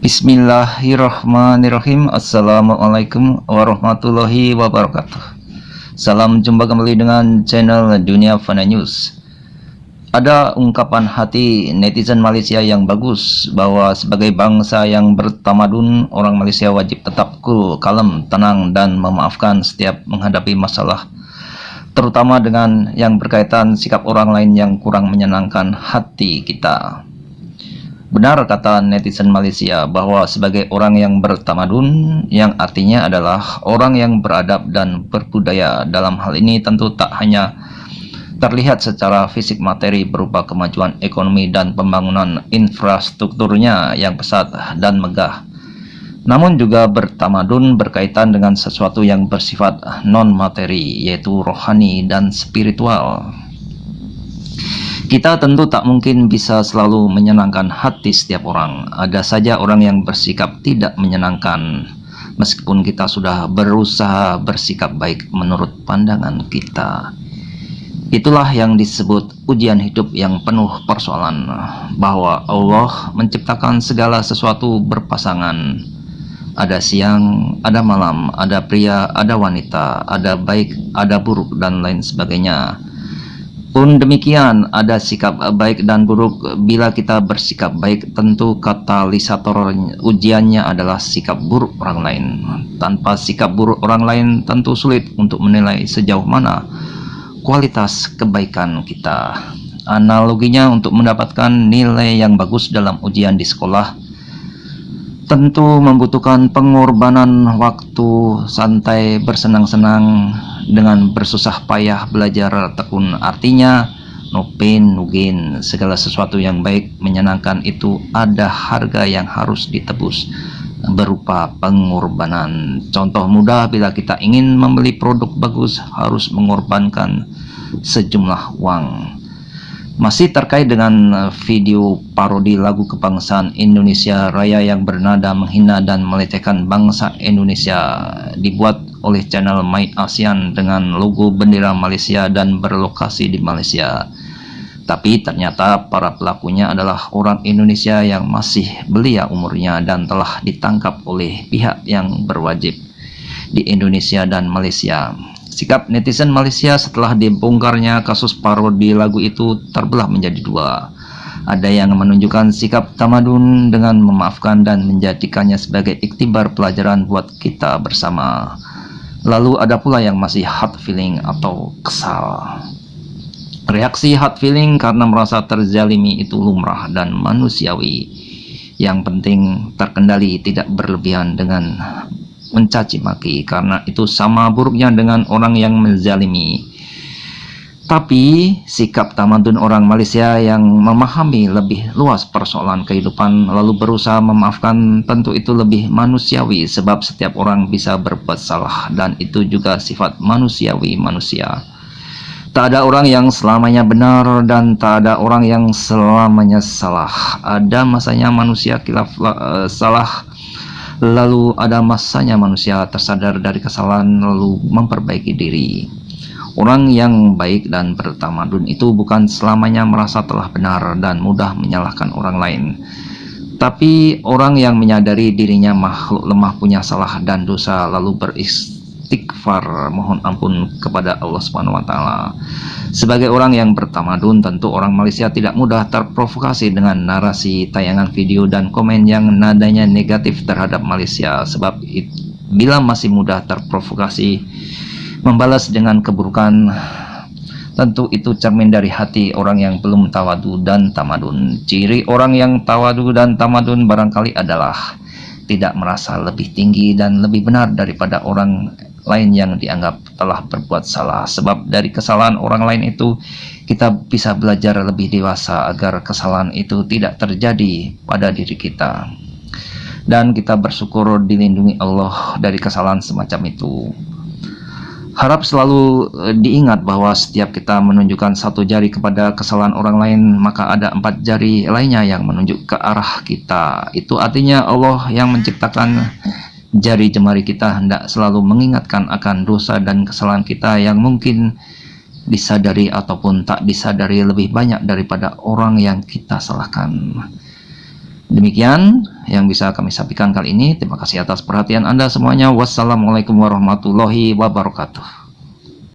Bismillahirrahmanirrahim. Assalamualaikum warahmatullahi wabarakatuh. Salam jumpa kembali dengan channel Dunia Fana News. Ada ungkapan hati netizen Malaysia yang bagus bahwa sebagai bangsa yang bertamadun, orang Malaysia wajib tetap cool, kalem, tenang, dan memaafkan setiap menghadapi masalah, terutama dengan yang berkaitan sikap orang lain yang kurang menyenangkan hati kita. Benar kata netizen Malaysia bahwa sebagai orang yang bertamadun, yang artinya adalah orang yang beradab dan berbudaya, dalam hal ini tentu tak hanya terlihat secara fisik materi berupa kemajuan ekonomi dan pembangunan infrastrukturnya yang pesat dan megah, namun juga bertamadun berkaitan dengan sesuatu yang bersifat non-materi, yaitu rohani dan spiritual. Kita tentu tak mungkin bisa selalu menyenangkan hati setiap orang. Ada saja orang yang bersikap tidak menyenangkan, meskipun kita sudah berusaha bersikap baik menurut pandangan kita. Itulah yang disebut ujian hidup yang penuh persoalan, bahwa Allah menciptakan segala sesuatu berpasangan. Ada siang, ada malam, ada pria, ada wanita, ada baik, ada buruk, dan lain sebagainya. Pun demikian, ada sikap baik dan buruk. Bila kita bersikap baik, tentu katalisator ujiannya adalah sikap buruk orang lain. Tanpa sikap buruk orang lain, tentu sulit untuk menilai sejauh mana kualitas kebaikan kita. Analoginya, untuk mendapatkan nilai yang bagus dalam ujian di sekolah, tentu membutuhkan pengorbanan waktu, santai, bersenang-senang, dengan bersusah payah belajar tekun. Artinya no pain no gain. Segala sesuatu yang baik menyenangkan itu ada harga yang harus ditebus berupa pengorbanan. Contoh mudah, bila kita ingin membeli produk bagus harus mengorbankan sejumlah uang. Masih terkait dengan video parodi lagu kebangsaan Indonesia Raya yang bernada menghina dan melecehkan bangsa Indonesia, dibuat oleh channel My ASEAN dengan logo bendera Malaysia dan berlokasi di Malaysia. Tapi ternyata para pelakunya adalah orang Indonesia yang masih belia umurnya dan telah ditangkap oleh pihak yang berwajib di Indonesia dan Malaysia. Sikap netizen Malaysia setelah dibongkarnya kasus parodi lagu itu terbelah menjadi dua. Ada yang menunjukkan sikap tamadun dengan memaafkan dan menjadikannya sebagai iktibar pelajaran buat kita bersama. Lalu ada pula yang masih hard feeling atau kesal. Reaksi hard feeling karena merasa terzalimi itu lumrah dan manusiawi. Yang penting terkendali, tidak berlebihan dengan mencaci maki, karena itu sama buruknya dengan orang yang menzalimi. Tapi sikap tamadun orang Malaysia yang memahami lebih luas persoalan kehidupan lalu berusaha memaafkan, tentu itu lebih manusiawi, sebab setiap orang bisa berbuat salah dan itu juga sifat manusiawi manusia. Tak ada orang yang selamanya benar dan tak ada orang yang selamanya salah. Ada masanya manusia khilaf salah, lalu ada masanya manusia tersadar dari kesalahan lalu memperbaiki diri. Orang yang baik dan bertamadun itu bukan selamanya merasa telah benar dan mudah menyalahkan orang lain. Tapi orang yang menyadari dirinya makhluk lemah, punya salah dan dosa, lalu beristighfar, mohon ampun kepada Allah Subhanahu wa taala. Sebagai orang yang bertamadun, tentu orang Malaysia tidak mudah terprovokasi dengan narasi, tayangan video dan komen yang nadanya negatif terhadap Malaysia, sebab bila masih mudah terprovokasi membalas dengan keburukan, tentu itu cermin dari hati orang yang belum tawadu dan tamadun. Ciri orang yang tawadu dan tamadun barangkali adalah tidak merasa lebih tinggi dan lebih benar daripada orang lain yang dianggap telah berbuat salah, sebab dari kesalahan orang lain itu kita bisa belajar lebih dewasa agar kesalahan itu tidak terjadi pada diri kita, dan kita bersyukur dilindungi Allah dari kesalahan semacam itu. Harap selalu diingat bahwa setiap kita menunjukkan satu jari kepada kesalahan orang lain, maka ada 4 jari lainnya yang menunjuk ke arah kita. Itu artinya Allah yang menciptakan jari jemari kita hendak selalu mengingatkan akan dosa dan kesalahan kita yang mungkin disadari ataupun tak disadari lebih banyak daripada orang yang kita salahkan. Demikian yang bisa kami sampaikan kali ini. Terima kasih atas perhatian Anda semuanya. Wassalamualaikum warahmatullahi wabarakatuh.